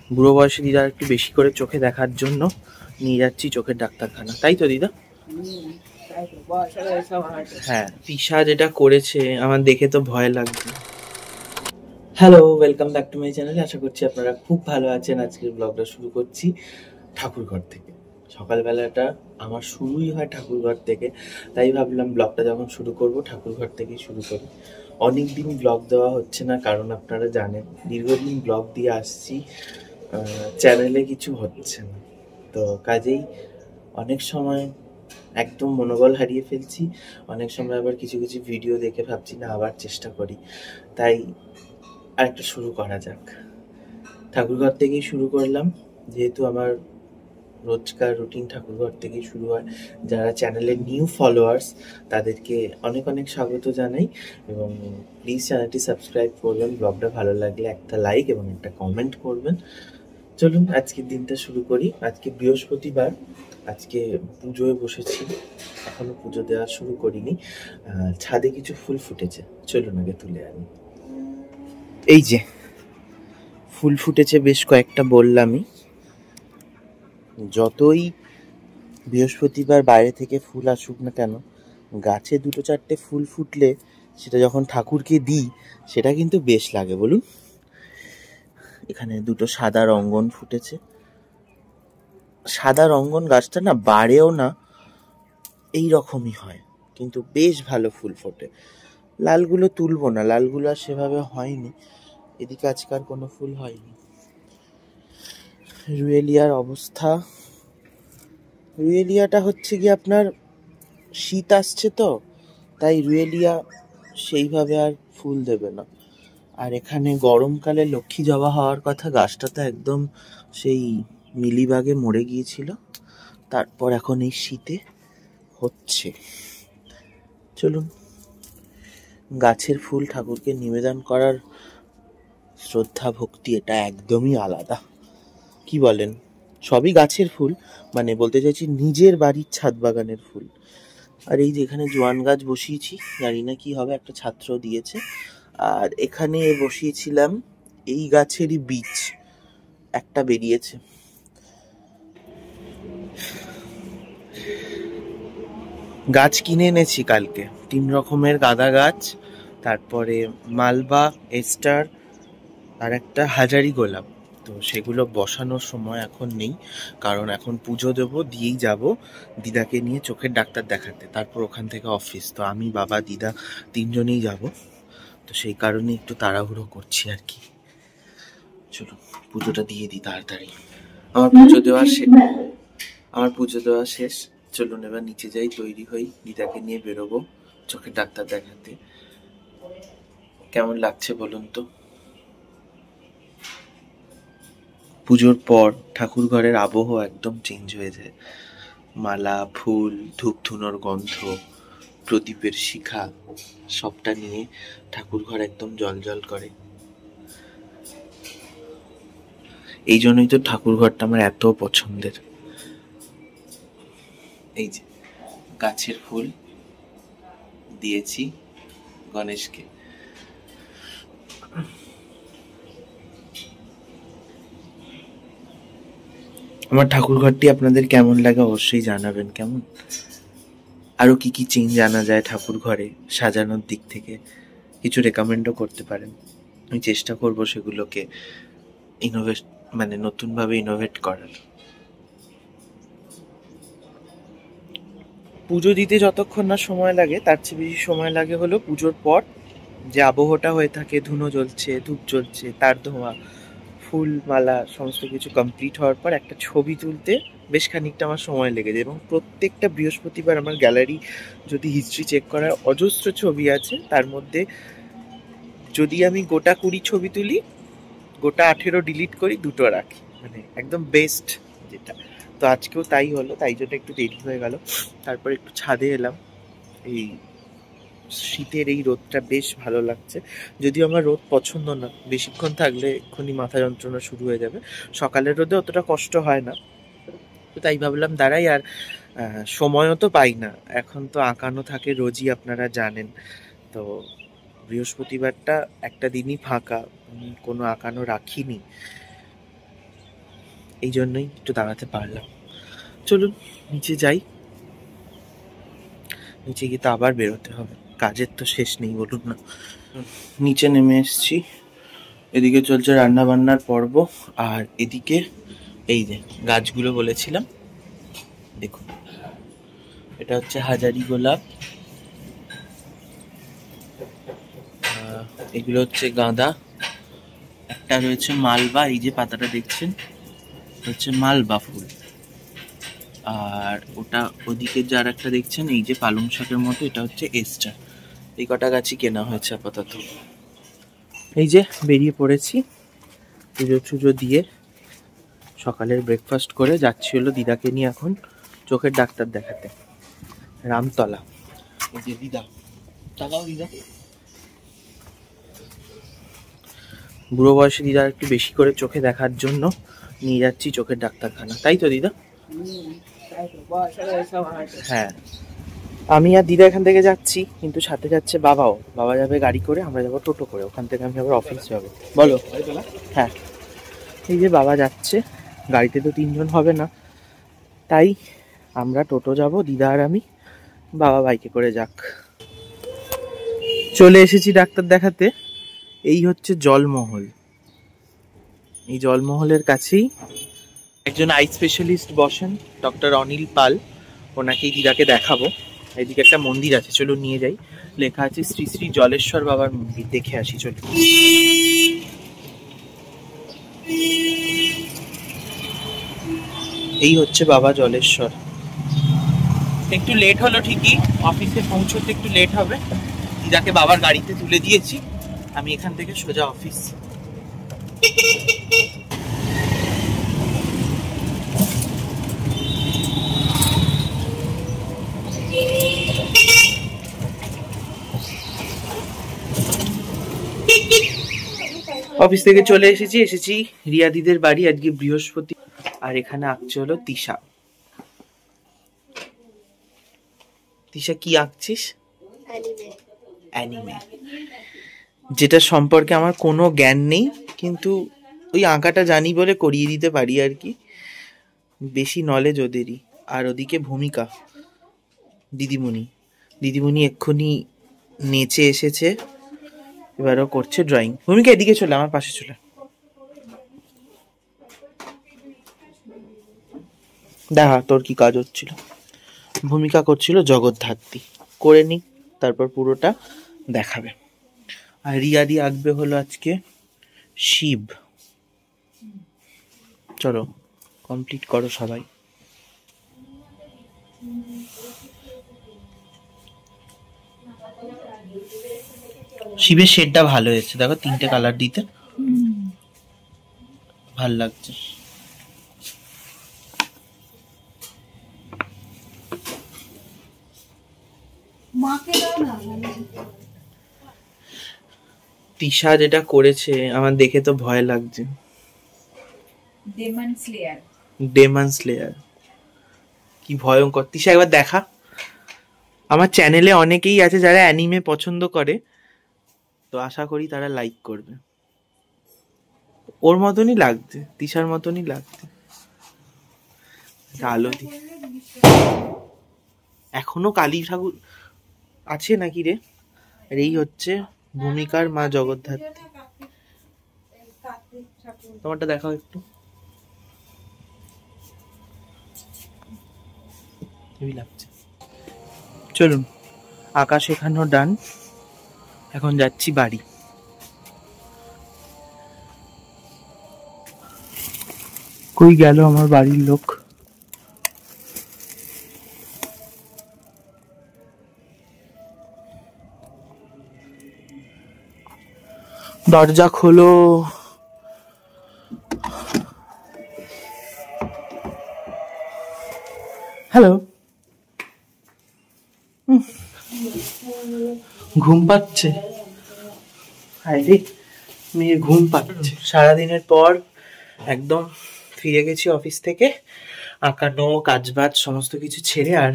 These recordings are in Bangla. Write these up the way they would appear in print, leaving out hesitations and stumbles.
বুড়ো বয়সে দিদা একটু বেশি করে চোখে দেখার জন্য নিয়ে যাচ্ছি চোখের ডাক্তারখানা, তাই তো দিদা? হ্যাঁ, তিশা যেটা করেছে আমার দেখে তো ভয় লাগছে। Hello, welcome back to my channel. আশা করছি আপনারা খুব ভালো আছেন। আজকের ব্লগটা শুরু করছি ঠাকুরঘর থেকে। সকালবেলাটা আমার শুরুই হয় ঠাকুরঘর থেকে, তাই ভাবলাম ব্লগটা যখন শুরু করব ঠাকুরঘর থেকেই শুরু করি। অনেক দিন ব্লগ দেওয়া হচ্ছে না, কারণ আপনারা জানেন দীর্ঘদিন ব্লগ দিয়ে আসছি, চ্যানেলে কিছু হচ্ছে না। তো কাজেই অনেক সময় একদম মনোবল হারিয়ে ফেলছি, অনেক সময় আবার কিছু কিছু ভিডিও দেখে ভাবছি না আবার চেষ্টা করি। তাই আরেকটা শুরু করা যাক, ঠাকুরঘর থেকেই শুরু করলাম। যেহেতু আমার রোজকার রুটিন ঠাকুরঘর থেকেই শুরু হয়। যারা চ্যানেলের নিউ ফলোয়ার্স তাদেরকে অনেক অনেক স্বাগত জানাই, এবং প্লিজ চ্যানেলটি সাবস্ক্রাইব করবেন। ব্লগটা ভালো লাগলে একটা লাইক এবং একটা কমেন্ট করবেন। চলুন আজকের দিনটা শুরু করি। আজকে বৃহস্পতিবার, আজকে পুজোয় বসেছি, এখনো পুজো দেওয়া শুরু করিনি। ছাদে কিছু ফুল ফুটেছে, চলুন আগে তুলে আনি। এই যে ফুল ফুটেছে বেশ কয়েকটা, বললামই। যতই বৃহস্পতিবার বাইরে থেকে ফুল আসুক না কেন, গাছে দুটো চারটে ফুল ফুটলে সেটা যখন ঠাকুরকে দিই সেটা কিন্তু বেশ লাগে, বলুন। এখানে দুটো সাদা রঙ্গন ফুটেছে। সাদা রঙ্গন গাছটা না বাড়েও না, এই রকমই হয়, কিন্তু বেশ ভালো ফুল ফোটে। লালগুলো তুলবো না, লালগুলো আর সেভাবে হয়নি। এদিকে আজকাল কোনো ফুল হয়নি। রুয়েলিয়ার অবস্থা, রুয়েলিয়াটা হচ্ছে কি আপনার শীত আসছে তো, তাই রুয়েলিয়া সেইভাবে আর ফুল দেবে না। আর এখানে গরমকালে লক্ষ্মী জবা হওয়ার কথা, গাছটা তো একদম সেই মিলিবাগে মরে গিয়েছিল, তারপর এখন এই শীতে হচ্ছে। চলুন, গাছের ফুল ঠাকুরকে নিবেদন করার শ্রদ্ধা ভক্তি এটা একদমই আলাদা, কি বলেন? সবই গাছের ফুল, মানে বলতে চাইছি নিজের বাড়ির ছাদ বাগানের ফুল। আর এই যে এখানে জোয়ান গাছ বসিয়েছি, জানি না কি হবে, একটা ছাত্র দিয়েছে। আর এখানে বসিয়েছিলাম এই গাছেরই বীজ, একটা বেরিয়েছে। গাছ কিনে এনেছি কালকে, 3 রকমের গাঁদা গাছ, তারপরে মালবা, এস্টার, আর একটা হাজারি গোলাপ। তো সেগুলো বসানোর সময় এখন নেই, কারণ এখন পুজো দেবো, দিয়েই যাব দিদাকে নিয়ে চোখের ডাক্তার দেখাতে, তারপর ওখান থেকে অফিস। তো আমি, বাবা, দিদা 3জনেই যাব, তো সেই কারণে একটু তাড়াহুড়ো করছি আর কি। চলো পুজোটা দিয়ে দিই তাড়াতাড়ি। আমার পুজো দেওয়া শেষ। চলুন এবার নিচে যাই, তৈরি হই, দিদাকে নিয়ে বেরোবো চোখের ডাক্তার দেখাতে। কেমন লাগছে বলুন তো? পুজোর পর ঠাকুর ঘরের আবহাওয়া একদম চেঞ্জ হয়ে যায়। মালা, ফুল, ধূপ ধুনোর গন্ধ, প্রদীপের শিখা, সবটা নিয়ে ঠাকুর ঘর একদম জলজল করে। এই জন্যই তো ঠাকুর ঘরটা আমার এত পছন্দের। এই যে গাছের ফুল দিয়েছি গণেশকে। আমার ঠাকুর ঘরটি আপনাদের কেমন লাগে অবশ্যই জানাবেন। কেমন আরো কি কি চেঞ্জ আনা যায় ঠাকুর ঘরে সাজানোর দিক থেকে, কিছু রেকমেন্ডও করতে পারেন। আমি চেষ্টা করব সেগুলোকে ইনোভেট, মানে নতুনভাবে ইনোভেট করার। পুজো দিতে যতক্ষণ না সময় লাগে, তার চেয়ে বেশি সময় লাগে হলো পুজোর পর যে আবহটা হয়ে থাকে, ধুনো জ্বলছে, ধূপ জ্বলছে, তার ধোঁয়া, ফুল, মালা সমস্ত কিছু কমপ্লিট হওয়ার পর একটা ছবি তুলতে বেশ খানিকটা আমার সময় লেগে যায়। এবং প্রত্যেকটা বৃহস্পতিবার আমার গ্যালারি যদি হিস্ট্রি চেক করার অজস্র ছবি আছে, তার মধ্যে যদি আমি গোটা 20 ছবি তুলি, গোটা 18 ডিলিট করি, 2টো রাখি, মানে একদম বেস্ট যেটা। তো আজকেও তাই হলো, তাই জন্য একটু দেরি হয়ে গেল। তারপর একটু ছাদে এলাম। এই শীতের এই রোদটা বেশ ভালো লাগছে, যদিও আমার রোদ পছন্দ না, বেশিক্ষণ থাকলে এক্ষুনি মাথা যন্ত্রণা শুরু হয়ে যাবে। সকালের রোদে অতটা কষ্ট হয় না, তো তাই ভাবলাম দাঁড়াই। আর সময়ও তো পাই না, এখন তো আঁকানো থাকে রোজই, আপনারা জানেন। তো বৃহস্পতিবারটা একটা দিনই ফাঁকা, কোনো আঁকানো রাখিনি। এই জন্যই একটু দাঁড়াতে পারলাম। চলুন নিচে যাই, নিচে গিয়ে তো আবার বেরোতে হবে, কাজের তো শেষ নেই বলুন না। নিচে নেমে এসছি, এদিকে চলছে রান্না বান্নার পর্ব, আর এদিকে এই যে গাছগুলো বলেছিলাম, দেখুন এটা হচ্ছে হাজারি গোলাপ, এগুলো হচ্ছে গাঁদা, একটা রয়েছে মালবা, এই যে পাতাটা দেখছেন হচ্ছে মালবা ফুল, আর ওটা ওদিকে যার একটা দেখছেন এই যে পালং শাকের মতো, এটা হচ্ছে এস্টার। এই কটা গাছই কেনা হয়েছে আপাতত। এই যে বেরিয়ে পড়েছি, পুজো টুজো দিয়ে সকালের ব্রেকফাস্ট করে যাচ্ছি হলো দিদাকে নিয়ে এখন চোখের ডাক্তার দেখাতে, রামতলা। এই যে দিদা, তাকাও দিদা, বুড়ো বয়সে দিদার একটু বেশি করে চোখে দেখার জন্য নিয়ে যাচ্ছি চোখের ডাক্তারখানা, তাই তো দিদা? হ্যাঁ, আমি আর দিদা এখান থেকে যাচ্ছি, কিন্তু সাথে যাচ্ছে বাবাও। বাবা যাবে গাড়ি করে, আমরা যাবো টোটো করে, ওখান থেকে আমি আবার অফিস যাবো। বলো। হ্যাঁ, এই যে বাবা যাচ্ছে, গাড়িতে তো 3 জন হবে না, তাই আমরা টোটো যাব, দিদা আর আমি, বাবা বাইকে করে যাক। চলে এসেছি ডাক্তার দেখাতে। এই হচ্ছে জলমহল, এই জলমহলের কাছেই একজন আই স্পেশালিস্ট বসেন, ডক্টর অনিল পাল, ওনাকেই দিদাকে দেখাবো। এইদিকে একটা মন্দির আছে, চলো নিয়ে যাই, লেখা আছে শ্রী শ্রী জলেশ্বর বাবার মন্দির, দেখে আসি চলো। এই হচ্ছে বাবা জলেশ্বর। একটু লেট হলো ঠিকই, অফিসে পৌঁছতে একটু লেট হবে, দিদাকে বাবার গাড়িতে তুলে দিয়েছি, আমি এখান থেকে সোজা অফিস। অফিস থেকে চলে এসেছি রিয়া দিদের বাড়ি, আজকে বৃহস্পতি, আর এখানে আঁকছে হলো তিশা। তিশা কি আঁকছিস? অ্যানিমে, যেটা সম্পর্কে আমার কোনো জ্ঞান নেই, কিন্তু ওই আঁকাটা জানি বলে করিয়ে দিতে পারি আর কি, বেশি নলেজ ওদেরই। আর ওদিকে ভূমিকা দিদিমণি এক্ষুনি নেচে এসেছে, এবারও করছে ড্রয়িং। ভূমিকা এদিকে চলে, আমার পাশে চলে, দেখা তোর কি কাজ হচ্ছিল। ভূমিকা করছিল জগদ্ধাত্রী, করে নি, তারপর পুরোটা দেখাবে। আর রিয়াদি আঁকবে হলো আজকে শিব। চলো কমপ্লিট করো সবাই। শিবের শেডটা ভালো হয়েছে, দেখো 3টে কালার দিতে ভাল লাগছে। তিশা যেটা করেছে আমার দেখে তো ভয় লাগছে। ডেমন স্লেয়ার কি ভয়ঙ্কর। তিশা একবার দেখা, আমার চ্যানেলে অনেকেই আছে যারা অ্যানিমে পছন্দ করে, তো আশা করি তারা লাইক করবে। ওর মতনই লাগছে, তিশার মতনই লাগছে। আলো দি এখনো কালী ঠাকুর আছে নাকি রে? আর এই হচ্ছে ভূমিকার মা জগদ্ধাত্রী। তোমারটা দেখাও একটু, লাগছে। চলুন, আকাশ এখানো ডান, এখন যাচ্ছি বাড়ি। কই গেল আমার বাড়ির লোক? দরজা খোলো। হ্যালো, ঘুম পাচ্ছে? মেয়ে ঘুম পাচ্ছে। সারাদিনের পর একদম ফিরে গেছি অফিস থেকে, আঁকানো কাজবাজ সমস্ত কিছু ছেড়ে। আর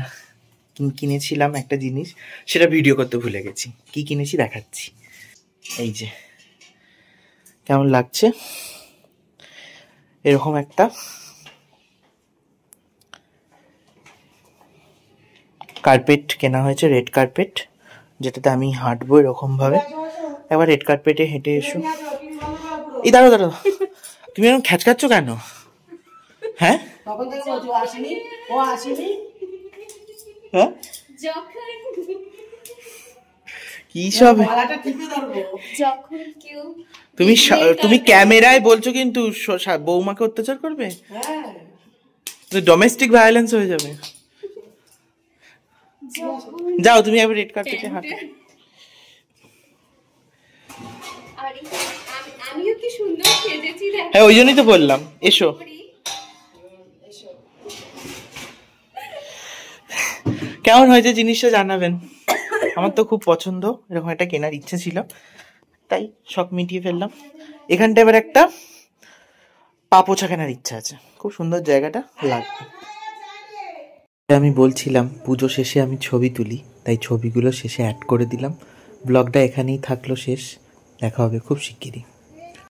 কিনেছিলাম একটা জিনিস, সেটা ভিডিও করতে ভুলে গেছি। কি কিনেছি দেখাচ্ছি। এই যে, কেমন লাগছে? এরকম একটা কার্পেট কেনা হয়েছে, রেড কার্পেট, যেটাতে আমি হাঁটবো এরকম ভাবে। একবার রেড কার্পেটে হেঁটে এসো। এই দাঁড়ো দাঁড়ো, তুমি এরকম খ্যাচকাচ্ছ কেন? হ্যাঁ হ্যাঁ কি সব তুমি ক্যামেরায় বলছো কিন্তু বৌমাকে অত্যাচার করবে, ডোমেস্টিক ভায়োলেন্স হয়ে যাবে। যাও তুমি একবার রেড কার্পেটে হাঁটো। হ্যাঁ ওই জন্যই তো বললাম এসো। কেমন হয়েছে জিনিসটা জানাবেন, আমার তো খুব পছন্দ, এরকম একটা কেনার ইচ্ছে ছিল, তাই শখ মিটিয়ে ফেললাম। এখানটা এবার একটা পা পোছা কেনার ইচ্ছা আছে, খুব সুন্দর জায়গাটা লাগবে। আমি বলছিলাম পুজো শেষে আমি ছবি তুলি, তাই ছবিগুলো শেষে অ্যাড করে দিলাম। ব্লগটা এখানেই থাকলো শেষ, দেখা হবে খুব শিগগিরই।